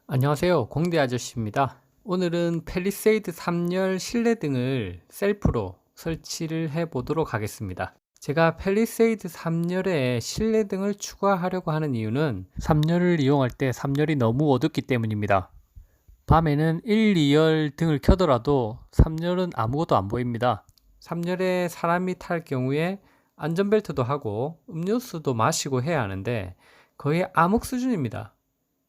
안녕하세요, 공대 아저씨입니다. 오늘은 펠리세이드 3열 실내등을 셀프로 설치를 해 보도록 하겠습니다. 제가 펠리세이드 3열에 실내등을 추가하려고 하는 이유는 3열을 이용할 때 3열이 너무 어둡기 때문입니다. 밤에는 1, 2열 등을 켜더라도 3열은 아무것도 안 보입니다. 3열에 사람이 탈 경우에 안전벨트도 하고 음료수도 마시고 해야 하는데 거의 암흑 수준입니다.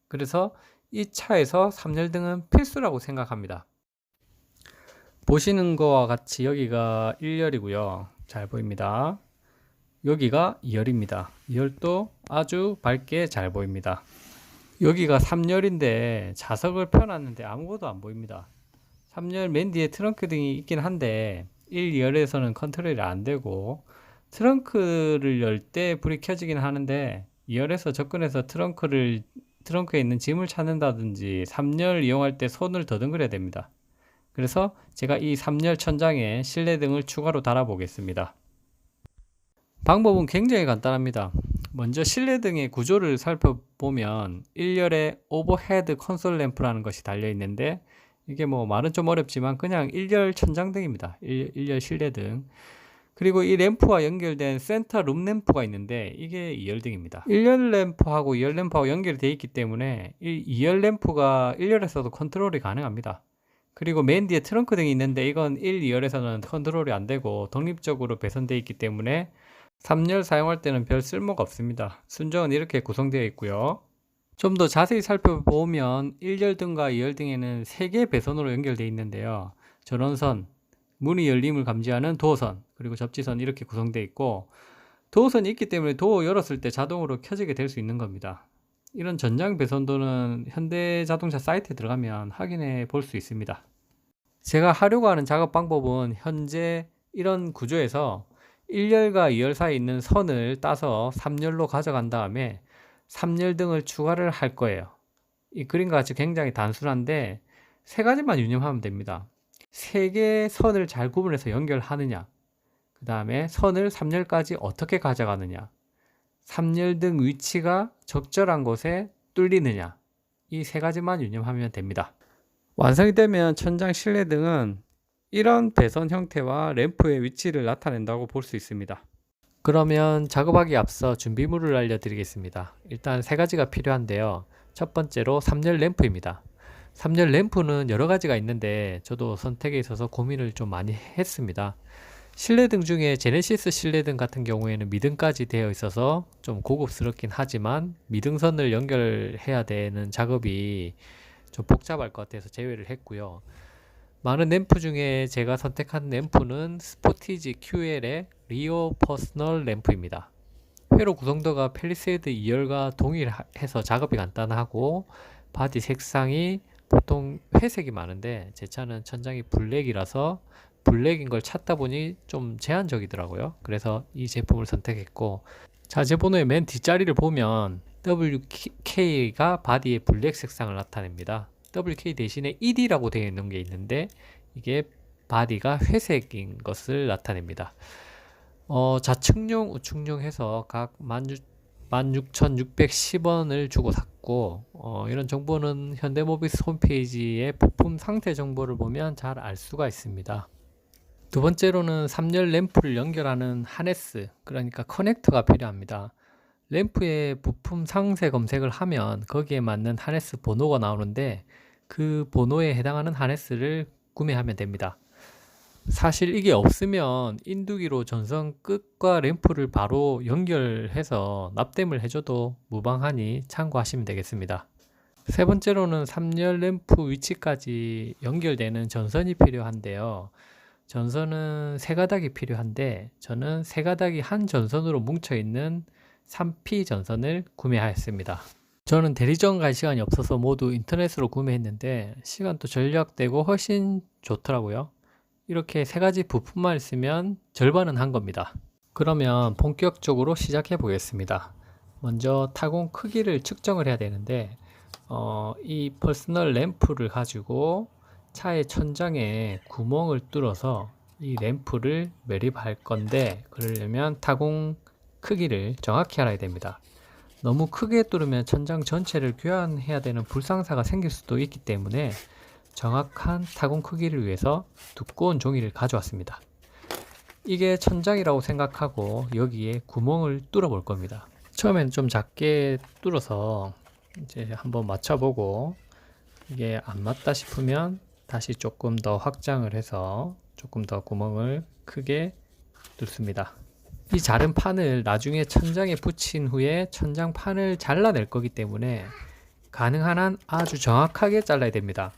그래서 이 차에서 3열등은 필수라고 생각합니다. 보시는 거와 같이 여기가 1열이고요. 잘 보입니다. 여기가 2열입니다. 2열도 아주 밝게 잘 보입니다. 여기가 3열인데 좌석을 펴놨는데 아무것도 안 보입니다. 3열 맨 뒤에 트렁크 등이 있긴 한데 1, 2열에서는 컨트롤이 안 되고 트렁크를 열 때 불이 켜지긴 하는데 2열에서 접근해서 트렁크에 있는 짐을 찾는다든지 3열 이용할 때 손을 더듬거려야 됩니다. 그래서 제가 이 3열 천장에 실내등을 추가로 달아 보겠습니다. 방법은 굉장히 간단합니다. 먼저 실내등의 구조를 살펴보면 1열에 오버헤드 콘솔 램프라는 것이 달려 있는데 이게 뭐 말은 좀 어렵지만 그냥 1열 천장등입니다. 1열 실내등. 그리고 이 램프와 연결된 센터 룸 램프가 있는데 이게 2열 등입니다. 1열 램프하고 2열 램프하고 연결이 되어 있기 때문에 이 2열 램프가 1열에서도 컨트롤이 가능합니다. 그리고 맨 뒤에 트렁크 등이 있는데 이건 1, 2열에서는 컨트롤이 안 되고 독립적으로 배선되어 있기 때문에 3열 사용할 때는 별 쓸모가 없습니다. 순정은 이렇게 구성되어 있고요. 좀 더 자세히 살펴보면 1열 등과 2열 등에는 3개의 배선으로 연결되어 있는데요. 전원선, 문이 열림을 감지하는 도어선, 그리고 접지선 이렇게 구성되어 있고 도어선이 있기 때문에 도어 열었을 때 자동으로 켜지게 될 수 있는 겁니다. 이런 전장 배선도는 현대자동차 사이트에 들어가면 확인해 볼 수 있습니다. 제가 하려고 하는 작업 방법은 현재 이런 구조에서 1열과 2열 사이에 있는 선을 따서 3열로 가져간 다음에 3열 등을 추가를 할 거예요. 이 그림과 같이 굉장히 단순한데 세 가지만 유념하면 됩니다. 세 개의 선을 잘 구분해서 연결하느냐, 그 다음에 선을 3열까지 어떻게 가져가느냐, 3열 등 위치가 적절한 곳에 뚫리느냐, 이 세 가지만 유념하면 됩니다. 완성이 되면 천장 실내등은 이런 배선 형태와 램프의 위치를 나타낸다고 볼 수 있습니다. 그러면 작업하기 앞서 준비물을 알려드리겠습니다. 일단 세 가지가 필요한데요. 첫 번째로 3열 램프입니다. 3열 램프는 여러 가지가 있는데 저도 선택에 있어서 고민을 좀 많이 했습니다. 실내등 중에 제네시스 실내등 같은 경우에는 미등까지 되어 있어서 좀 고급스럽긴 하지만 미등선을 연결해야 되는 작업이 좀 복잡할 것 같아서 제외를 했고요. 많은 램프 중에 제가 선택한 램프는 스포티지 QL의 리오 퍼스널 램프입니다. 회로 구성도가 펠리세이드 2열과 동일해서 작업이 간단하고 바디 색상이 보통 회색이 많은데 제 차는 천장이 블랙이라서 블랙인 걸 찾다 보니 좀 제한적이더라고요. 그래서 이 제품을 선택했고 자재번호의 맨 뒷자리를 보면 WK가 바디의 블랙 색상을 나타냅니다. WK 대신에 ED라고 되어 있는 게 있는데 이게 바디가 회색인 것을 나타냅니다. 좌측용, 우측용 해서 각 16,610원을 주고 샀고 이런 정보는 현대모비스 홈페이지의 부품 상태 정보를 보면 잘 알 수가 있습니다. 두 번째로는 3열 램프를 연결하는 하네스, 그러니까 커넥터가 필요합니다. 램프의 부품 상세 검색을 하면 거기에 맞는 하네스 번호가 나오는데 그 번호에 해당하는 하네스를 구매하면 됩니다. 사실 이게 없으면 인두기로 전선 끝과 램프를 바로 연결해서 납땜을 해줘도 무방하니 참고하시면 되겠습니다. 세 번째로는 3열 램프 위치까지 연결되는 전선이 필요한데요. 전선은 세 가닥이 필요한데 저는 세 가닥이 한 전선으로 뭉쳐있는 3P 전선을 구매하였습니다. 저는 대리점 갈 시간이 없어서 모두 인터넷으로 구매했는데 시간도 절약되고 훨씬 좋더라고요. 이렇게 세 가지 부품만 있으면 절반은 한 겁니다. 그러면 본격적으로 시작해 보겠습니다. 먼저 타공 크기를 측정을 해야 되는데 이 퍼스널 램프를 가지고 차의 천장에 구멍을 뚫어서 이 램프를 매립할 건데 그러려면 타공 크기를 정확히 알아야 됩니다. 너무 크게 뚫으면 천장 전체를 교환해야 되는 불상사가 생길 수도 있기 때문에 정확한 타공 크기를 위해서 두꺼운 종이를 가져왔습니다. 이게 천장이라고 생각하고 여기에 구멍을 뚫어 볼 겁니다. 처음에는 좀 작게 뚫어서 이제 한번 맞춰보고 이게 안 맞다 싶으면 다시 조금 더 확장을 해서 조금 더 구멍을 크게 뚫습니다. 이 자른 판을 나중에 천장에 붙인 후에 천장판을 잘라낼 거기 때문에 가능한 한 아주 정확하게 잘라야 됩니다.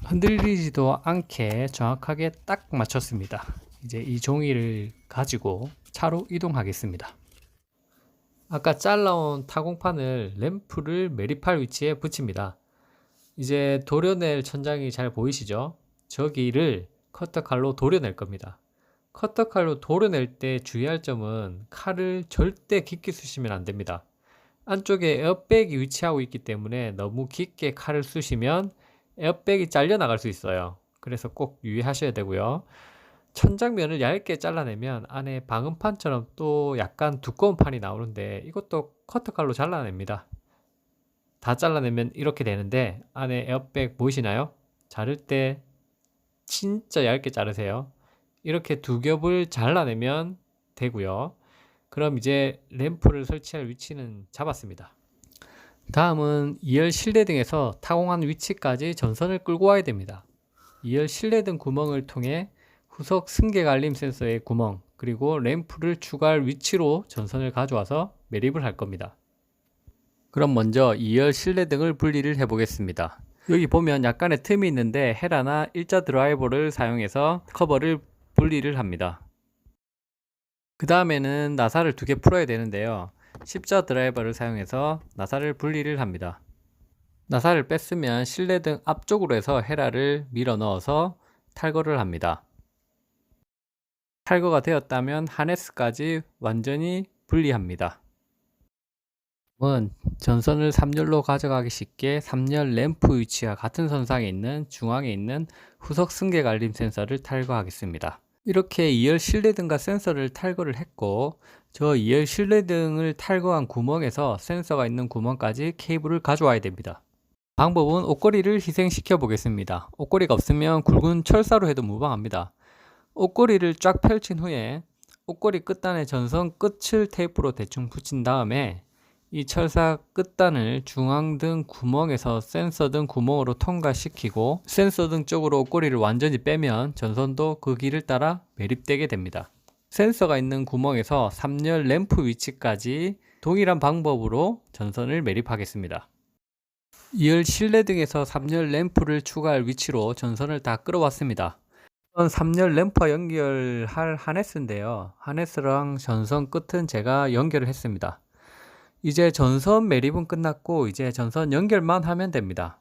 흔들리지도 않게 정확하게 딱 맞췄습니다. 이제 이 종이를 가지고 차로 이동하겠습니다. 아까 잘라온 타공판을 램프를 매립할 위치에 붙입니다. 이제 도려낼 천장이 잘 보이시죠? 저기를 커터칼로 도려낼 겁니다. 커터칼로 도려낼 때 주의할 점은 칼을 절대 깊게 쑤시면 안 됩니다. 안쪽에 에어백이 위치하고 있기 때문에 너무 깊게 칼을 쑤시면 에어백이 잘려 나갈 수 있어요. 그래서 꼭 유의하셔야 되고요. 천장면을 얇게 잘라내면 안에 방음판처럼 또 약간 두꺼운 판이 나오는데 이것도 커터칼로 잘라냅니다. 다 잘라내면 이렇게 되는데 안에 에어백 보이시나요? 자를 때 진짜 얇게 자르세요. 이렇게 두 겹을 잘라내면 되고요. 그럼 이제 램프를 설치할 위치는 잡았습니다. 다음은 2열 실내등에서 타공한 위치까지 전선을 끌고 와야 됩니다. 2열 실내등 구멍을 통해 후석 승객 알림 센서의 구멍 그리고 램프를 추가할 위치로 전선을 가져와서 매립을 할 겁니다. 그럼 먼저 2열 실내등을 분리를 해 보겠습니다. 여기 보면 약간의 틈이 있는데 헤라나 일자 드라이버를 사용해서 커버를 분리를 합니다. 그 다음에는 나사를 2개 풀어야 되는데요. 십자 드라이버를 사용해서 나사를 분리를 합니다. 나사를 뺐으면 실내등 앞쪽으로 해서 헤라를 밀어 넣어서 탈거를 합니다. 탈거가 되었다면 하네스까지 완전히 분리합니다. 전선을 3열로 가져가기 쉽게 3열 램프 위치와 같은 선상에 있는 중앙에 있는 후석 승객 알림 센서를 탈거하겠습니다. 이렇게 2열 실내등과 센서를 탈거를 했고 저 2열 실내등을 탈거한 구멍에서 센서가 있는 구멍까지 케이블을 가져와야 됩니다. 방법은 옷걸이를 희생시켜 보겠습니다. 옷걸이가 없으면 굵은 철사로 해도 무방합니다. 옷걸이를 쫙 펼친 후에 옷걸이 끝단에 전선 끝을 테이프로 대충 붙인 다음에 이 철사 끝단을 중앙등 구멍에서 센서등 구멍으로 통과시키고 센서등 쪽으로 옷걸이를 완전히 빼면 전선도 그 길을 따라 매립되게 됩니다. 센서가 있는 구멍에서 3열 램프 위치까지 동일한 방법으로 전선을 매립하겠습니다. 2열 실내등에서 3열 램프를 추가할 위치로 전선을 다 끌어왔습니다. 3열 램프와 연결할 하네스인데요. 하네스랑 전선 끝은 제가 연결을 했습니다. 이제 전선 매립은 끝났고 이제 전선 연결만 하면 됩니다.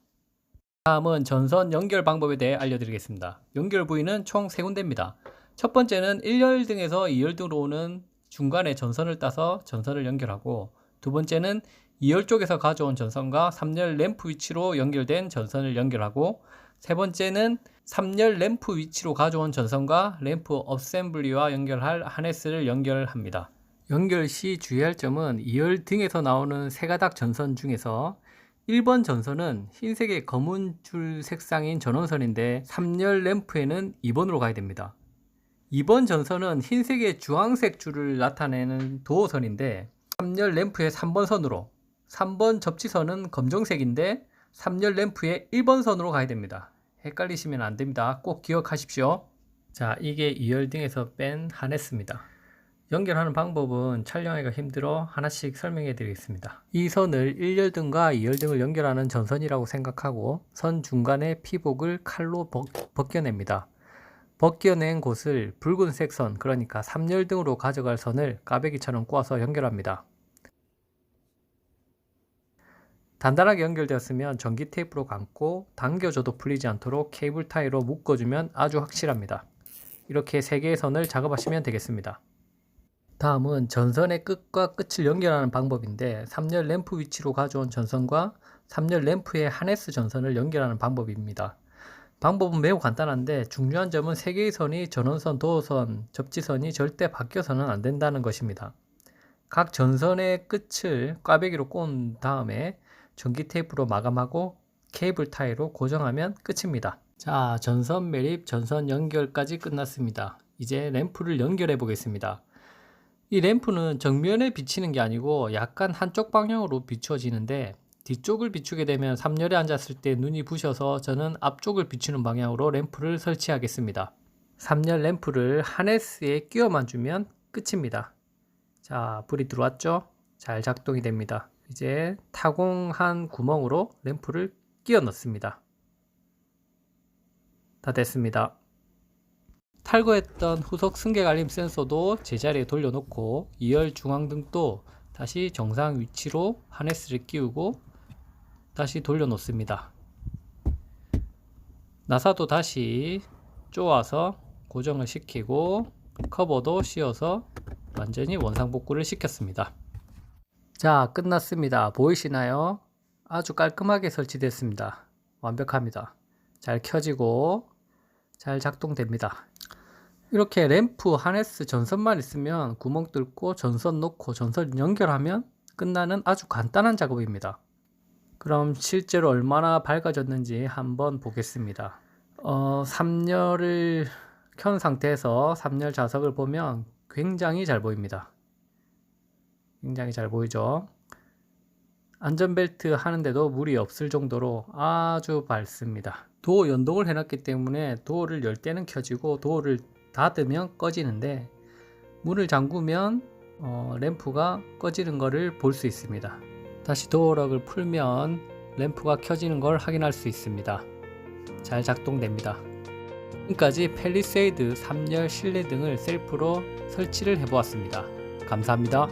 다음은 전선 연결 방법에 대해 알려드리겠습니다. 연결 부위는 총 3군데입니다. 첫 번째는 1열등에서 2열등으로 오는 중간에 전선을 따서 전선을 연결하고 두 번째는 2열 쪽에서 가져온 전선과 3열 램프 위치로 연결된 전선을 연결하고 세 번째는 3열 램프 위치로 가져온 전선과 램프 어셈블리와 연결할 하네스를 연결합니다. 연결 시 주의할 점은 2열 등에서 나오는 세 가닥 전선 중에서 1번 전선은 흰색의 검은 줄 색상인 전원선인데 3열 램프에는 2번으로 가야 됩니다. 2번 전선은 흰색의 주황색 줄을 나타내는 도어선인데 3열 램프의 3번 선으로 3번 접지선은 검정색인데 3열 램프의 1번 선으로 가야 됩니다. 헷갈리시면 안 됩니다. 꼭 기억하십시오. 자, 이게 2열 등에서 뺀 하네스입니다. 연결하는 방법은 촬영하기가 힘들어 하나씩 설명해 드리겠습니다. 이 선을 1열등과 2열등을 연결하는 전선이라고 생각하고 선 중간에 피복을 칼로 벗겨냅니다. 벗겨낸 곳을 붉은색 선, 그러니까 3열등으로 가져갈 선을 까베기처럼 꼬아서 연결합니다. 단단하게 연결되었으면 전기 테이프로 감고 당겨줘도 풀리지 않도록 케이블 타이로 묶어주면 아주 확실합니다. 이렇게 3개의 선을 작업하시면 되겠습니다. 다음은 전선의 끝과 끝을 연결하는 방법인데 3열 램프 위치로 가져온 전선과 3열 램프의 하네스 전선을 연결하는 방법입니다. 방법은 매우 간단한데 중요한 점은 3개의 선이 전원선, 도어선, 접지선이 절대 바뀌어서는 안 된다는 것입니다. 각 전선의 끝을 꽈배기로 꼰 다음에 전기 테이프로 마감하고 케이블 타이로 고정하면 끝입니다. 자, 전선 매립, 전선 연결까지 끝났습니다. 이제 램프를 연결해 보겠습니다. 이 램프는 정면에 비치는 게 아니고 약간 한쪽 방향으로 비추어지는데 뒤쪽을 비추게 되면 3열에 앉았을 때 눈이 부셔서 저는 앞쪽을 비추는 방향으로 램프를 설치하겠습니다. 3열 램프를 하네스에 끼워만 주면 끝입니다. 자, 불이 들어왔죠? 잘 작동이 됩니다. 이제 타공한 구멍으로 램프를 끼워 넣습니다. 다 됐습니다. 탈거했던 후속 승객 알림 센서도 제자리에 돌려놓고 2열 중앙등도 다시 정상 위치로 하네스를 끼우고 다시 돌려놓습니다. 나사도 다시 쪼아서 고정을 시키고 커버도 씌워서 완전히 원상복구를 시켰습니다. 자, 끝났습니다. 보이시나요? 아주 깔끔하게 설치됐습니다. 완벽합니다. 잘 켜지고 잘 작동됩니다. 이렇게 램프 하네스 전선만 있으면 구멍 뚫고 전선 놓고 전선 연결하면 끝나는 아주 간단한 작업입니다. 그럼 실제로 얼마나 밝아졌는지 한번 보겠습니다. 3열을 켠 상태에서 3열 자석을 보면 굉장히 잘 보입니다. 굉장히 잘 보이죠? 안전벨트 하는데도 무리 없을 정도로 아주 밝습니다. 도어 연동을 해놨기 때문에 도어를 열 때는 켜지고 도어를 닫으면 꺼지는데 문을 잠그면 램프가 꺼지는 것을 볼 수 있습니다. 다시 도어락을 풀면 램프가 켜지는 걸 확인할 수 있습니다. 잘 작동됩니다. 지금까지 팰리세이드 3열 실내 등을 셀프로 설치를 해보았습니다. 감사합니다.